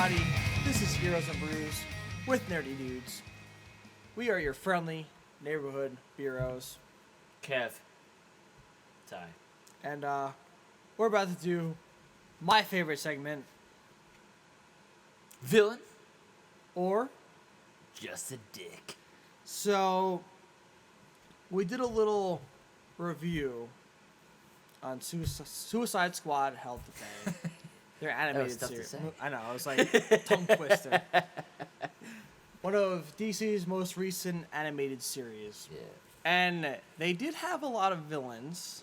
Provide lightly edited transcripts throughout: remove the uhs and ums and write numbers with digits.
howdy. This is Heroes and Brews with Nerdy Dudes. We are your friendly neighborhood Beeroes. Kev. Ty. And we're about to do my favorite segment, Villain? or Just a dick. so we did a little review on Suicide Squad Hell to Pay. Their animated tough to series. say. I know, it was like tongue twister. One of DC's most recent animated series. Yeah. And they did have a lot of villains.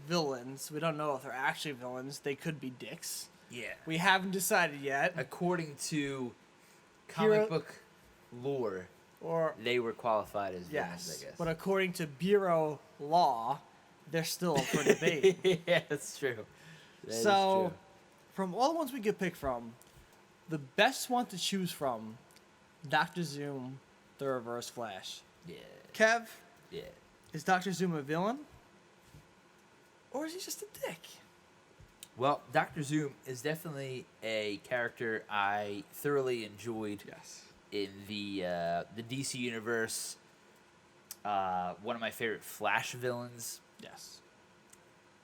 Villains. We don't know if they're actually villains. They could be dicks. Yeah. We haven't decided yet. According to Hero- comic book lore, Or they were qualified as villains, yes. I guess. But according to Bureau law, they're still up for debate. Yeah, that's true. That is So, true. from all the ones we could pick from, the best one to choose from, Dr. Zoom, the Reverse Flash. Yeah. Kev, Yeah. is Dr. Zoom a villain? Or is he just a dick? Well, Dr. Zoom is definitely a character I thoroughly enjoyed Yes. in the DC universe. One of my favorite Flash villains. Yes.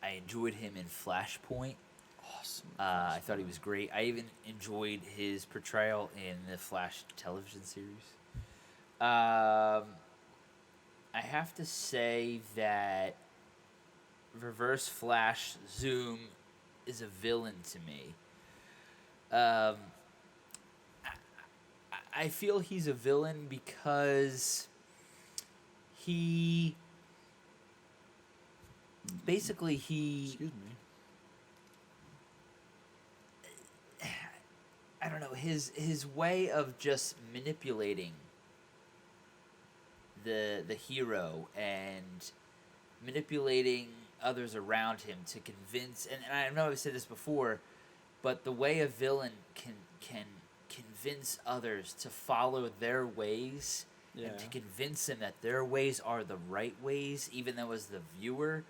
I enjoyed him in Flashpoint. Awesome. I thought he was great. I even enjoyed his portrayal in the Flash television series. I have to say that Reverse Flash Zoom is a villain to me. I feel he's a villain because he basically Excuse me. I don't know, his way of just manipulating the hero and manipulating others around him to convince, and I know I've said this before, but the way a villain can convince others to follow their ways Yeah. and to convince them that their ways are the right ways, even though as the viewer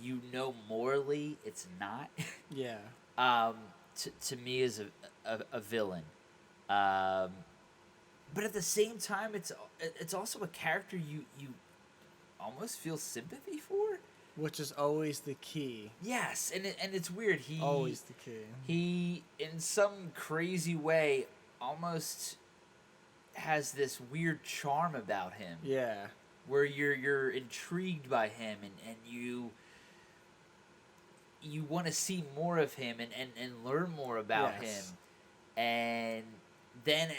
you know morally it's not. Yeah. To me is a villain, but at the same time it's also a character you almost feel sympathy for. Which is always the key. Yes, and it's weird. Always the key. He in some crazy way almost has this weird charm about him. Yeah. Where you're intrigued by him and you want to see more of him and learn more about Yes. him. And then,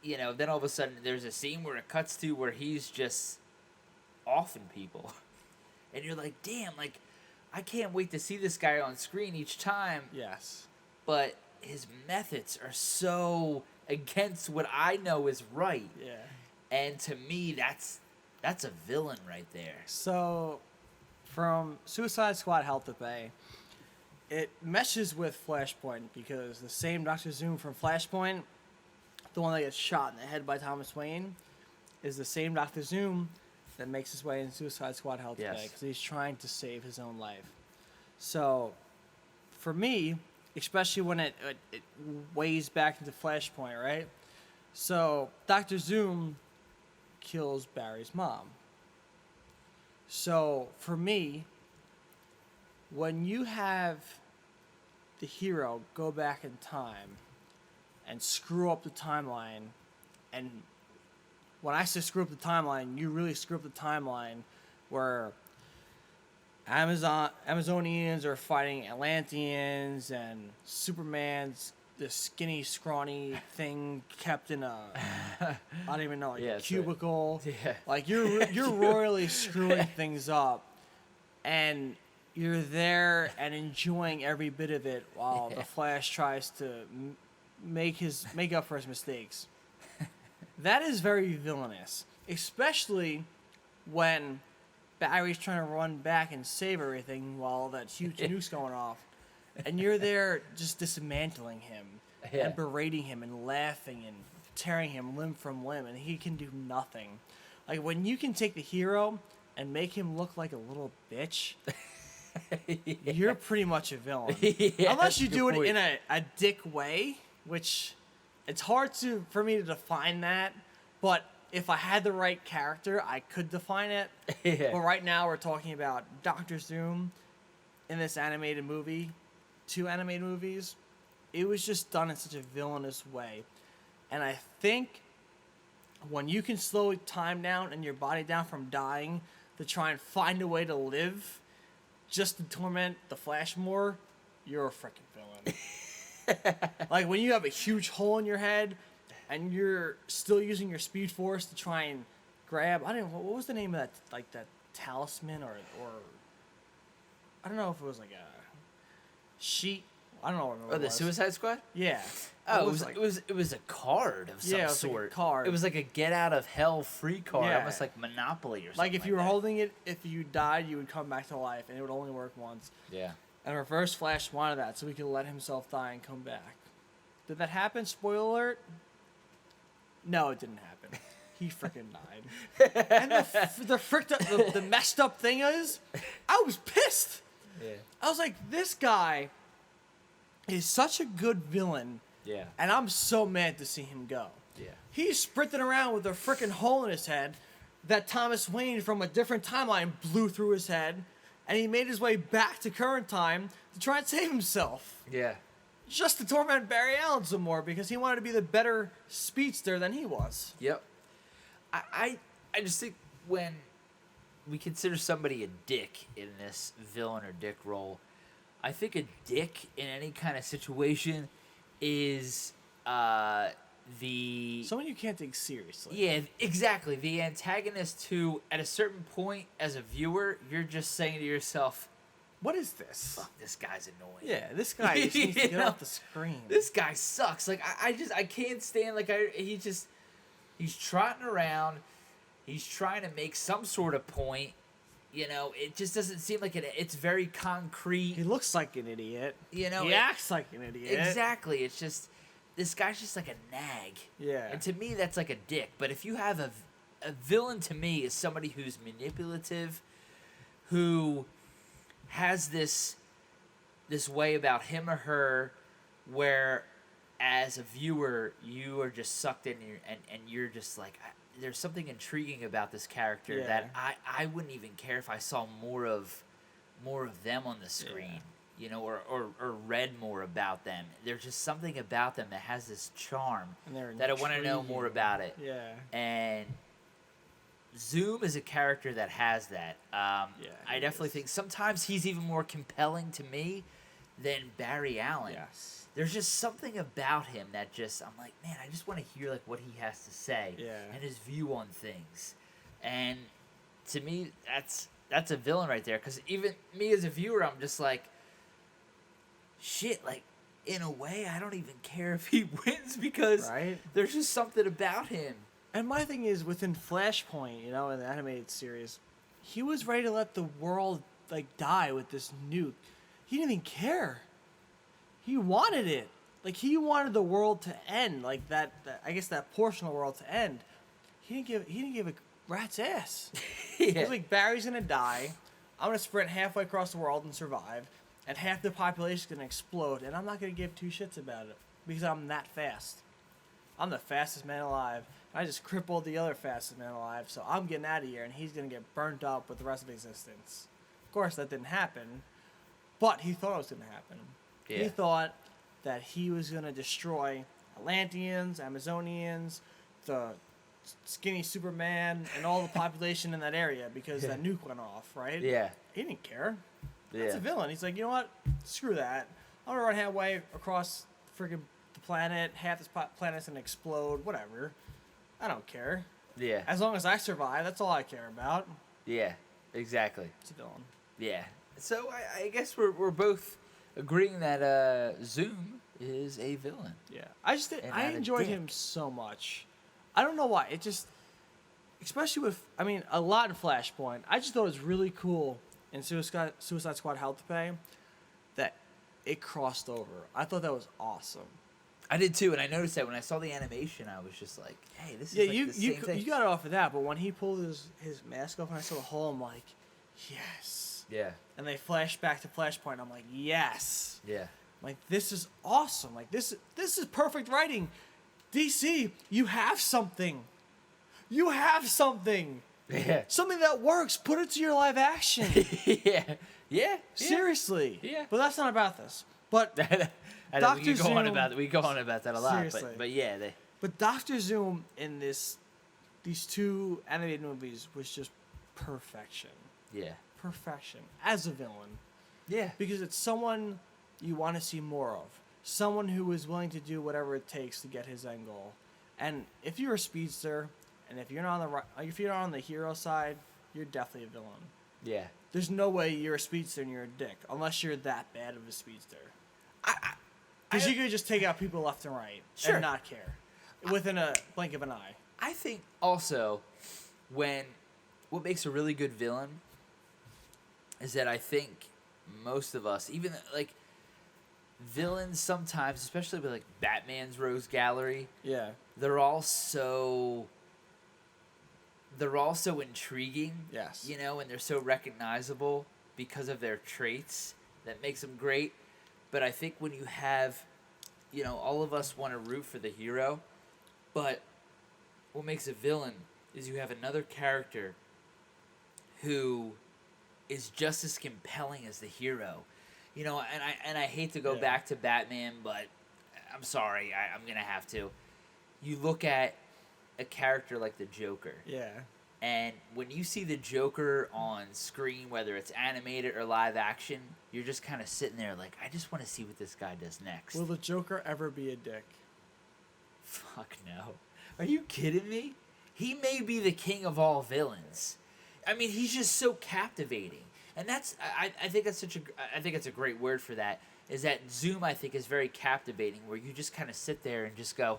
then all of a sudden there's a scene where it cuts to where he's just offing people. And you're like, damn, like, I can't wait to see this guy on screen each time. Yes. But his methods are so against what I know is right. Yeah. And to me, that's a villain right there. So, from Suicide Squad Hell to Pay, it meshes with Flashpoint because the same Dr. Zoom from Flashpoint, the one that gets shot in the head by Thomas Wayne, is the same Dr. Zoom that makes his way in Suicide Squad Hell to Pay because he's trying to save his own life. So, for me, especially when it weighs back into Flashpoint, right? So, Dr. Zoom kills Barry's mom. So, for me, when you have the hero go back in time and screw up the timeline, and when I say screw up the timeline, you really screw up the timeline where Amazonians are fighting Atlanteans and Superman's this skinny, scrawny thing kept in a I don't even know, like a cubicle. Right. Yeah. Like you're royally screwing things up, and you're there and enjoying every bit of it while the Flash tries to make up for his mistakes. That is very villainous, especially when Barry's trying to run back and save everything while that huge nuke's going off, and you're there just dismantling him and berating him and laughing and tearing him limb from limb, and he can do nothing. Like when you can take the hero and make him look like a little bitch, you're pretty much a villain. Unless you do it in a dick way, which It's hard for me to define that, but if I had the right character, I could define it. Yeah. But right now we're talking about Doctor Doom in this animated movie, 2 animated movies. It was just done in such a villainous way. And I think when you can slow time down and your body down from dying to try and find a way to live just to torment the Flash more, you're a freaking villain. Like when you have a huge hole in your head and you're still using your speed force to try and grab, I don't know, what was the name of that, like that talisman or I don't know if it was like a sheet. I don't know what it was. Oh, the Suicide Squad? Yeah. Oh, it was a card of some it was sort. like a card. It was like a get out of hell free card, Yeah. almost like Monopoly or something. Like if you were that. holding it, if you died, you would come back to life, and it would only work once. Yeah. And Reverse Flash wanted that, so he could let himself die and come back. Did that happen? Spoiler alert. No, it didn't happen. He freaking died. And the messed up thing is, I was pissed. Yeah. I was like, this guy is such a good villain, Yeah. and I'm so mad to see him go. Yeah. He's sprinting around with a freaking hole in his head that Thomas Wayne from a different timeline blew through his head, and he made his way back to current time to try and save himself. Yeah. Just to torment Barry Allen some more because he wanted to be the better speedster than he was. Yep. I just think when we consider somebody a dick in this villain or dick role, I think a dick in any kind of situation is the... Someone you can't take seriously. Yeah, exactly. The antagonist who, at a certain point as a viewer, you're just saying to yourself, what is this? fuck, this guy's annoying. Yeah, this guy just needs to You get know? off the screen. This guy sucks. Like, I can't stand, like, he's trotting around. He's trying to make some sort of point. You know, it just doesn't seem like it's very concrete. He looks like an idiot. You know, he acts like an idiot. Exactly. It's just, this guy's just like a nag. Yeah. And to me, that's like a dick. But if you have a villain, to me, is somebody who's manipulative, who has this way about him or her where as a viewer you are just sucked in and you're just like, there's something intriguing about this character that I wouldn't even care if I saw more of them on the screen, you know, or read more about them. There's just something about them that has this charm that I want to know more about it. Yeah. And Zoom is a character that has that. I definitely think sometimes he's even more compelling to me than Barry Allen. Yes. There's just something about him that just, I'm like, man, I just want to hear like what he has to say and his view on things. And to me, that's a villain right there. Because even me as a viewer, I'm just like, shit, like, in a way, I don't even care if he wins because there's just something about him. And my thing is, within Flashpoint, you know, in the animated series, he was ready to let the world, like, die with this nuke. He didn't even care. He wanted it. Like, he wanted the world to end. Like, that I guess that portion of the world to end. He didn't give a rat's ass. He was like, Barry's gonna die. I'm gonna sprint halfway across the world and survive. And half the population's gonna explode. And I'm not gonna give 2 shits about it. Because I'm that fast. I'm the fastest man alive. I just crippled the other fastest man alive. So I'm getting out of here. And he's gonna get burnt up with the rest of existence. Of course, that didn't happen. But he thought it was gonna happen. Yeah. He thought that he was going to destroy Atlanteans, Amazonians, the skinny Superman, and all the population in that area because that nuke went off, right? Yeah. He didn't care. That's a villain. He's like, you know what? Screw that. I'm going to run halfway across friggin' the planet. Half this planet's going to explode. Whatever. I don't care. Yeah. As long as I survive, that's all I care about. Yeah, exactly. It's a villain. Yeah. So I guess we're both agreeing that Zoom is a villain. Yeah. I enjoyed him so much. I don't know why. It just, especially with, I mean, a lot in Flashpoint. I just thought it was really cool in Suicide Squad Hell to Pay that it crossed over. I thought that was awesome. I did too, and I noticed that when I saw the animation, I was just like, hey, this is like the same thing. You got it off of that, but when he pulled his mask off and I saw the hole, I'm like, yes. Yeah. And they flash back to Flashpoint. I'm like, yes. Yeah. I'm like, this is awesome. Like, this is perfect writing. DC, you have something. You have something. Yeah. Something that works. Put it to your live action. Yeah. Yeah. Seriously. Yeah. But that's not about this. But I know, Dr. Zoom, we go on about that a lot. Seriously. But yeah, But Dr. Zoom in these two animated movies was just perfection. Yeah. Perfection. As a villain. Yeah. Because it's someone you want to see more of. Someone who is willing to do whatever it takes to get his end goal. And if you're a speedster, and if you're not on the hero side, you're definitely a villain. Yeah. There's no way you're a speedster and you're a dick, unless you're that bad of a speedster. Because you could just take out people left and right and not care, within a blink of an eye. I think also what makes a really good villain is that I think most of us, even like villains sometimes, especially with like Batman's Rogues Gallery, Yeah. they're all so intriguing. Yes. You know, and they're so recognizable because of their traits that makes them great. But I think when you have, you know, all of us want to root for the hero, but what makes a villain is you have another character who is just as compelling as the hero. You know, and I hate to go back to Batman, but I'm sorry, I'm going to have to. You look at a character like the Joker. Yeah. And when you see the Joker on screen, whether it's animated or live action, you're just kind of sitting there like, I just want to see what this guy does next. Will the Joker ever be a dick? Fuck no. Are you kidding me? He may be the king of all villains. I mean, he's just so captivating. And that's, I think that's I think it's a great word for that, is that Zoom, I think, is very captivating, where you just kind of sit there and just go,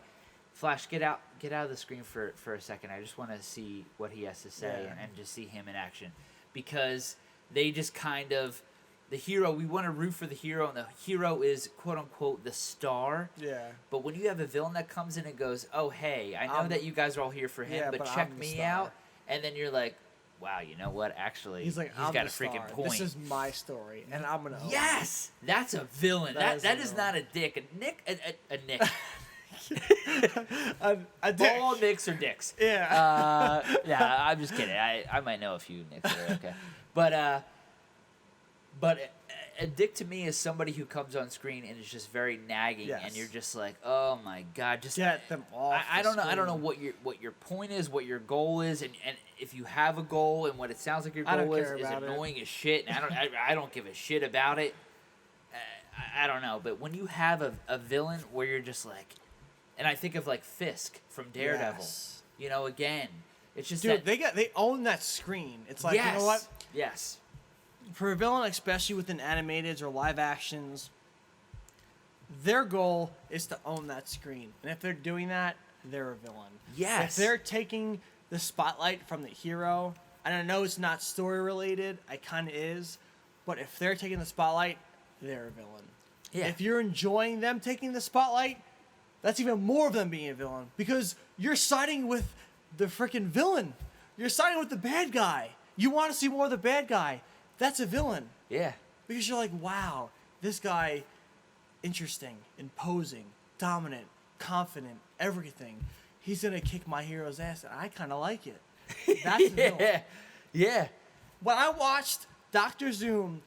Flash, get out of the screen for a second. I just want to see what he has to say and just see him in action. Because they just kind of, the hero, we want to root for the hero, and the hero is, quote-unquote, the star. Yeah. But when you have a villain that comes in and goes, oh, hey, I know that you guys are all here for him, but check me out. And then you're like, wow, you know what? Actually, he's got a freaking point. This is my story, and I'm going to own Yes! That's a villain. That is not a dick. A Nick. a dick. All Nicks are dicks. Yeah. Yeah, I'm just kidding. I might know a few Nicks that are okay. But a dick to me is somebody who comes on screen and is just very nagging, and you're just like, oh my god, just get them off. I don't know. I don't know what your point is, what your goal is, and if you have a goal, and what it sounds like your goal is annoying as shit. And I don't give a shit about it. I don't know, but when you have a villain where you're just like, and I think of like Fisk from Daredevil. Yes. You know, again, it's just dude. They own that screen. It's like, you know what? Yes. For a villain, especially within animateds or live actions, their goal is to own that screen. And if they're doing that, they're a villain. Yes. If they're taking the spotlight from the hero, and I know it's not story related, it kind of is, but if they're taking the spotlight, they're a villain. Yeah. If you're enjoying them taking the spotlight, that's even more of them being a villain, because you're siding with the freaking villain. You're siding with the bad guy. You want to see more of the bad guy. That's a villain. Yeah. Because you're like, wow, this guy, interesting, imposing, dominant, confident, everything. He's going to kick my hero's ass, and I kind of like it. That's a villain. Yeah. When I watched Dr. Zoom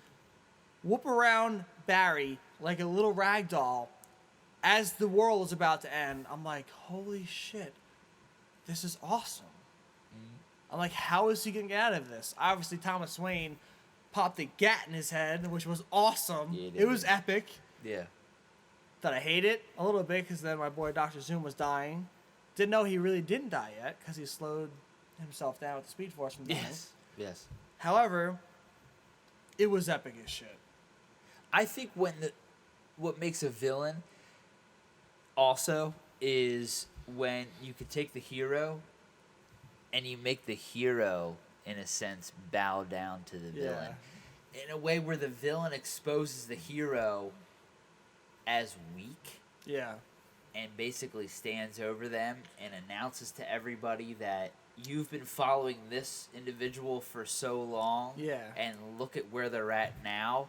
whoop around Barry like a little rag doll as the world was about to end, I'm like, holy shit, this is awesome. I'm like, how is he going to get out of this? Obviously, Thomas Wayne popped a gat in his head, which was awesome. Yeah, it was epic. Yeah. That I hate it a little bit, because then my boy Dr. Zoom was dying. Didn't know he really didn't die yet, because he slowed himself down with the Speed Force from dying. Yes. However, it was epic as shit. I think what makes a villain also is when you could take the hero and you make the hero, in a sense, bow down to the villain. In a way where the villain exposes the hero as weak. Yeah. And basically stands over them and announces to everybody that you've been following this individual for so long. Yeah. And look at where they're at now.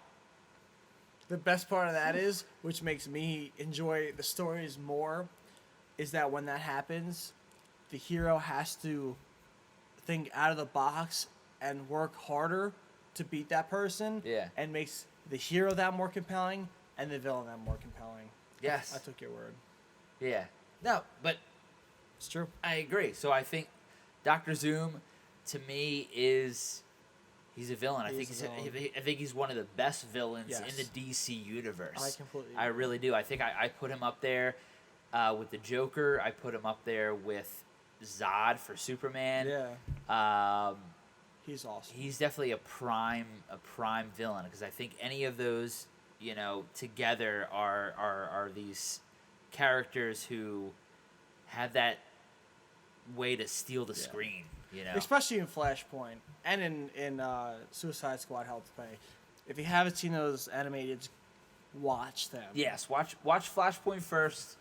The best part of that is, which makes me enjoy the stories more, is that when that happens, the hero has to think out of the box and work harder to beat that person. Yeah. And makes the hero that more compelling and the villain that more compelling. Yes. I took your word. Yeah. No, but It's true. I agree. So I think Dr. Zoom, to me, he's a villain. I think he's one of the best villains in the DC universe. I completely I agree. really do. I think I put him up there with the Joker. I put him up there with Zod for Superman. Yeah. He's awesome. He's definitely a prime villain, because I think any of those, together are these characters who have that way to steal the screen. Especially in Flashpoint and in Suicide Squad: Hell to Pay. If you haven't seen those animated, watch them. Yes, watch Flashpoint first,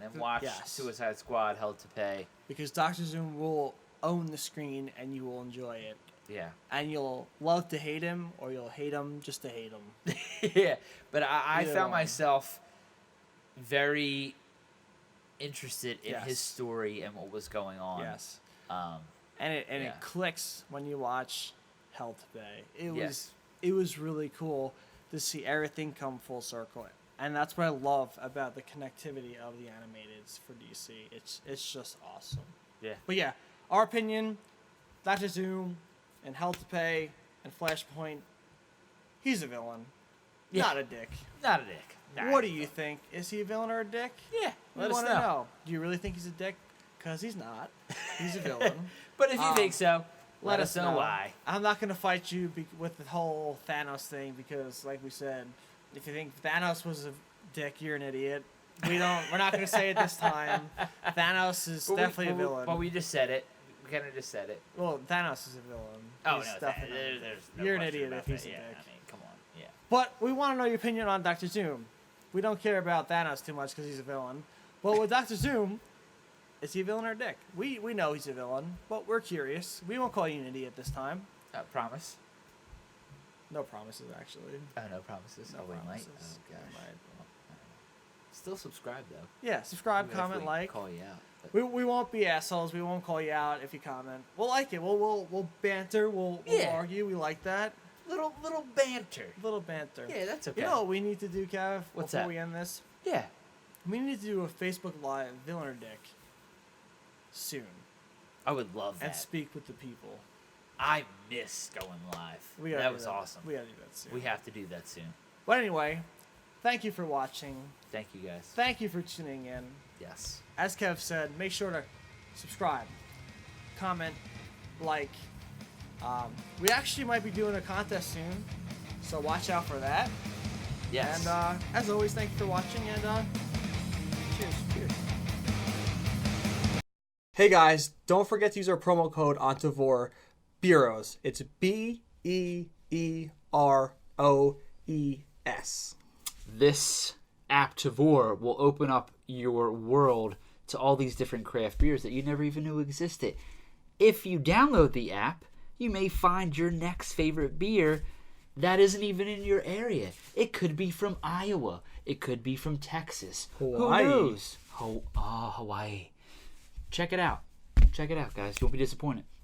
and then watch Suicide Squad: Hell to Pay. Because Dr. Zoom will own the screen and you will enjoy it. Yeah. And you'll love to hate him, or you'll hate him just to hate him. Yeah, but I found myself very interested in his story and what was going on. Yes. And it clicks when you watch Hell to Pay. It was really cool to see everything come full circle. And that's what I love about the connectivity of the animateds for DC. It's just awesome. Yeah. But yeah, our opinion, Dr. Zoom and Hell to Pay and Flashpoint, he's a villain. Yeah. Not a dick. Not a dick. Nah, What do you think? Is he a villain or a dick? Yeah, Let us know. Do you really think he's a dick? Because he's not. He's a villain. But if you think so, let us know know why. I'm not going to fight you with the whole Thanos thing because, like we said, if you think Thanos was a dick, you're an idiot. We're not going to say it this time. Thanos is definitely a villain. But we just said it. We kind of just said it. Well, Thanos is a villain. Oh, He's no, definitely there's no you're an question idiot about if he's that. a Yeah, dick. I mean, come on. Yeah. But we want to know your opinion on Dr. Zoom. We don't care about Thanos too much because he's a villain. But with Dr. Zoom, is he a villain or a dick? We know he's a villain, but we're curious. We won't call you an idiot this time. Promise. No promises, actually. Oh, no promises. No we might. promises. Oh, gosh. We might. Well, I don't know. Still subscribe, though. Yeah, subscribe, Even if comment, we like. Call you out. But We won't be assholes. We won't call you out if you comment. We'll like it. We'll banter. We'll argue. We like that. little banter. Little banter. Yeah, that's okay. You know what we need to do, Kev? What's before that? we end this? Yeah. We need to do a Facebook Live villain or dick soon I would love that. and speak with the people. I miss going live. That was awesome. We gotta do that soon. We have to do that soon. But anyway, thank you for watching. Thank you, guys. Thank you for tuning in. Yes. As Kev said, make sure to subscribe, comment, like. We actually might be doing a contest soon, so watch out for that. Yes. And as always, thank you for watching, and cheers. Cheers. Hey guys, don't forget to use our promo code ONTOVOR, Beeroes. It's BEEROES. This app Tavor will open up your world to all these different craft beers that you never even knew existed. If you download the app, you may find your next favorite beer that isn't even in your area. It could be from Iowa. It could be from Texas. Hawaii. Who knows? Hawaii. Check it out. Check it out, guys. You won't be disappointed.